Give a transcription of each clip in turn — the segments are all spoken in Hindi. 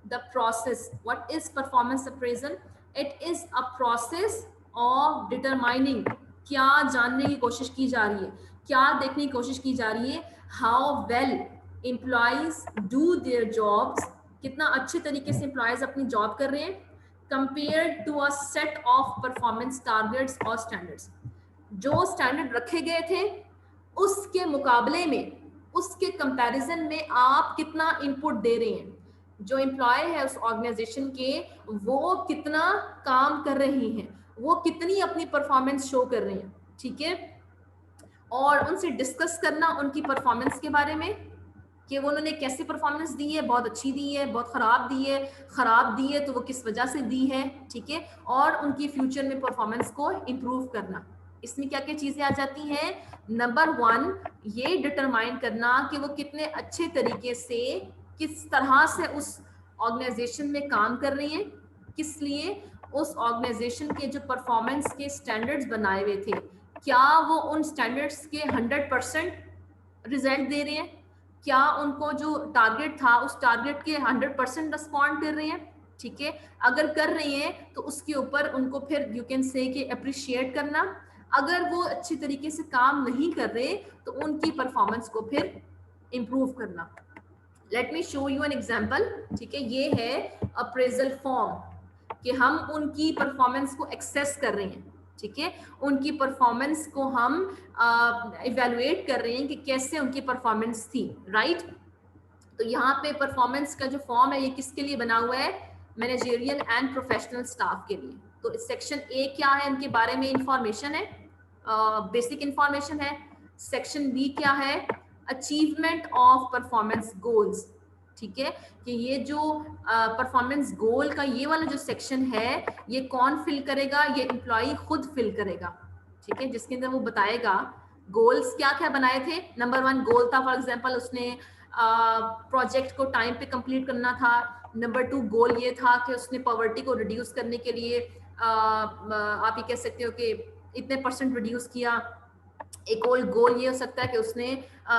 the process. What is performance appraisal? It is a process of determining, क्या जानने की कोशिश की जा रही है, क्या देखने की कोशिश की जा रही है, how well employees do their jobs, कितना अच्छे तरीके से employees अपनी जॉब कर रहे हैं, compared to a set of performance targets or standards. जो स्टैंडर्ड रखे गए थे उसके मुकाबले में, उसके कंपैरिजन में आप कितना इनपुट दे रहे हैं, जो एम्प्लॉय है उस ऑर्गेनाइजेशन के, वो कितना काम कर रही हैं, वो कितनी अपनी परफॉर्मेंस शो कर रही हैं, ठीक है। और उनसे डिस्कस करना उनकी परफॉर्मेंस के बारे में कि वो उन्होंने कैसे परफॉर्मेंस दी है, बहुत अच्छी दी है, बहुत खराब दी है तो वो किस वजह से दी है, ठीक है। और उनकी फ्यूचर में परफॉर्मेंस को इम्प्रूव करना। इसमें क्या क्या चीजें आ जाती हैं? नंबर 1, ये डिटरमाइन करना कि वो कितने अच्छे तरीके से, किस तरह से उस ऑर्गेनाइजेशन में काम कर रही हैं, किस लिए, उस ऑर्गेनाइजेशन के जो परफॉर्मेंस के स्टैंडर्ड्स बनाए हुए थे, क्या वो उन स्टैंडर्ड्स के 100% रिजल्ट दे रहे हैं, क्या उनको जो टारगेट था उस टारगेट के 100% रिस्पॉन्ड कर रहे हैं, ठीक है। अगर कर रही हैं तो उसके ऊपर उनको फिर यू कैन से कि अप्रिशिएट करना। अगर वो अच्छी तरीके से काम नहीं कर रहे तो उनकी परफॉर्मेंस को फिर इम्प्रूव करना। Let me show you an example, ठीक है। ये है अप्रेजल फॉर्म कि हम उनकी परफॉर्मेंस को एक्सेस कर रहे हैं, ठीक है। उनकी परफॉर्मेंस को हम इवेलुएट कर रहे हैं कि कैसे उनकी परफॉर्मेंस थी, राइट। तो यहाँ पे परफॉर्मेंस का जो फॉर्म है ये किसके लिए बना हुआ है? मैनेजरियल एंड प्रोफेशनल स्टाफ के लिए। तो सेक्शन ए क्या है, उनके बारे में इंफॉर्मेशन है, बेसिक इंफॉर्मेशन है। सेक्शन बी क्या है? अचीवमेंट ऑफ परफॉर्मेंस गोल्स, ठीक है। कि ये जो परफॉर्मेंस गोल का ये वाला जो सेक्शन है ये कौन फिल करेगा? ये एम्प्लॉय खुद फिल करेगा, ठीक है। जिसके अंदर वो बताएगा गोल्स क्या क्या बनाए थे। नंबर 1 गोल था, फॉर एग्जांपल उसने प्रोजेक्ट को टाइम पे कंप्लीट करना था। नंबर 2 गोल ये था कि उसने पॉवर्टी को रिड्यूस करने के लिए आप ये कह सकते हो कि इतने % रिड्यूस किया। एक और गोल ये हो सकता है कि उसने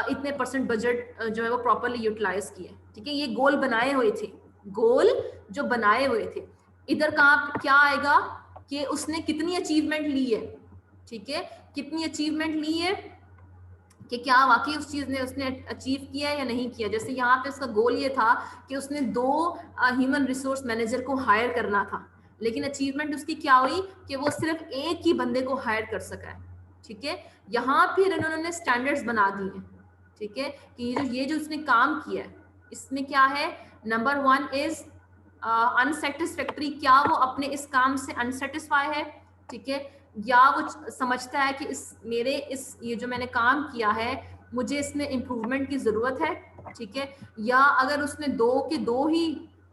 इतने % बजट जो है वो प्रॉपर्ली यूटिलाइज किया, ठीक है। ये गोल बनाए हुए थे, गोल जो बनाए हुए थे। इधर कहाँ क्या आएगा कि उसने कितनी अचीवमेंट ली है, ठीक है। कितनी अचीवमेंट ली है कि क्या वाकई उस चीज ने उसने अचीव किया या नहीं किया। जैसे यहाँ पे उसका गोल ये था कि उसने 2 ह्यूमन रिसोर्स मैनेजर को हायर करना था, लेकिन अचीवमेंट उसकी क्या हुई कि वो सिर्फ एक ही बंदे को हायर कर सका है, ठीक है। यहाँ फिर इन्होंने स्टैंडर्ड्स बना दिए, ठीक है, कि ये जो उसने काम किया है इसमें क्या है। नंबर 1 इज अनसेटिस्फैक्ट्री, क्या वो अपने इस काम से अनसेटिस्फाई है, ठीक है, या वो समझता है कि ये जो मैंने काम किया है मुझे इसमें इम्प्रूवमेंट की जरूरत है, ठीक है। या अगर उसने 2 के 2 ही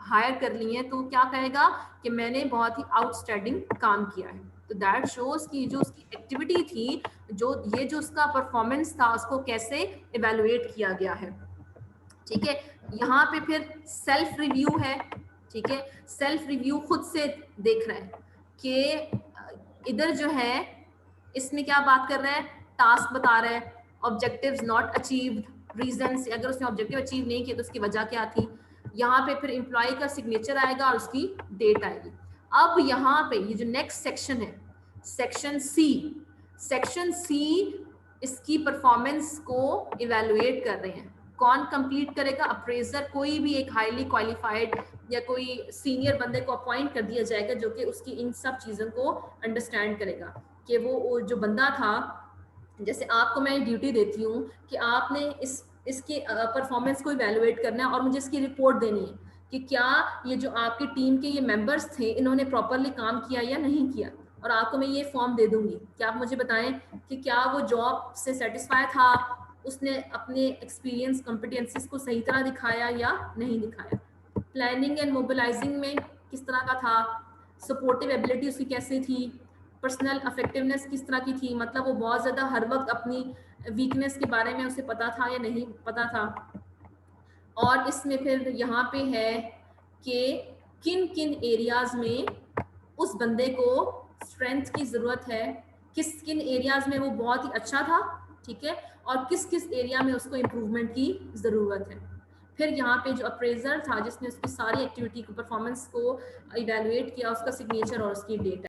हायर कर लिए हैं तो क्या कहेगा कि मैंने बहुत ही आउटस्टैंडिंग काम किया है। तो दैट शोज कि जो उसकी एक्टिविटी थी, जो उसका परफॉर्मेंस था उसको कैसे इवेलुएट किया गया है, ठीक है। यहाँ पे फिर सेल्फ रिव्यू है, ठीक है। सेल्फ रिव्यू खुद से देख रहा है कि इधर जो है इसमें क्या बात कर रहा है, टास्क बता रहा है, ऑब्जेक्टिव्स नॉट अचीव्ड, रीजंस, अगर उसने ऑब्जेक्टिव अचीव नहीं किया तो उसकी वजह क्या थी। यहाँ पे फिर एम्प्लॉय का सिग्नेचर आएगा और उसकी डेट आएगी। अब यहाँ पे ये जो नेक्स्ट सेक्शन है, सेक्शन सी इसकी परफॉर्मेंस को इवेलुएट कर रहे हैं। कौन कंप्लीट करेगा? अप्रेजर, कोई भी एक हाईली क्वालिफाइड या कोई सीनियर बंदे को अपॉइंट कर दिया जाएगा जो कि उसकी इन सब चीज़ों को अंडरस्टैंड करेगा कि वो जो बंदा था, जैसे आपको मैं ड्यूटी देती हूँ कि आपने इसके परफॉर्मेंस को इवेलुएट करना है और मुझे इसकी रिपोर्ट देनी है कि क्या ये जो आपकी टीम के ये मेंबर्स थे इन्होंने प्रॉपरली काम किया या नहीं किया, और आपको मैं ये फॉर्म दे दूंगी कि आप मुझे बताएं कि क्या वो जॉब से सेटिस्फाई था, उसने अपने एक्सपीरियंस कॉम्पिटेंसीज को सही तरह दिखाया या नहीं दिखाया, प्लानिंग एंड मोबिलाइजिंग में किस तरह का था, सपोर्टिव एबिलिटी उसकी कैसी थी, पर्सनल अफेक्टिवनेस किस तरह की थी, मतलब वो बहुत ज़्यादा हर वक्त अपनी वीकनेस के बारे में उसे पता था या नहीं पता था। और इसमें फिर यहाँ पे है कि किन किन एरियाज में उस बंदे को स्ट्रेंथ की ज़रूरत है, किन एरियाज में वो बहुत ही अच्छा था, ठीक है, और किस एरिया में उसको इम्प्रूवमेंट की ज़रूरत है। फिर यहाँ पे जो अप्रेजर था जिसने उसकी सारी एक्टिविटी को परफॉर्मेंस को इवेलुएट किया, उसका सिग्नेचर और उसकी डेट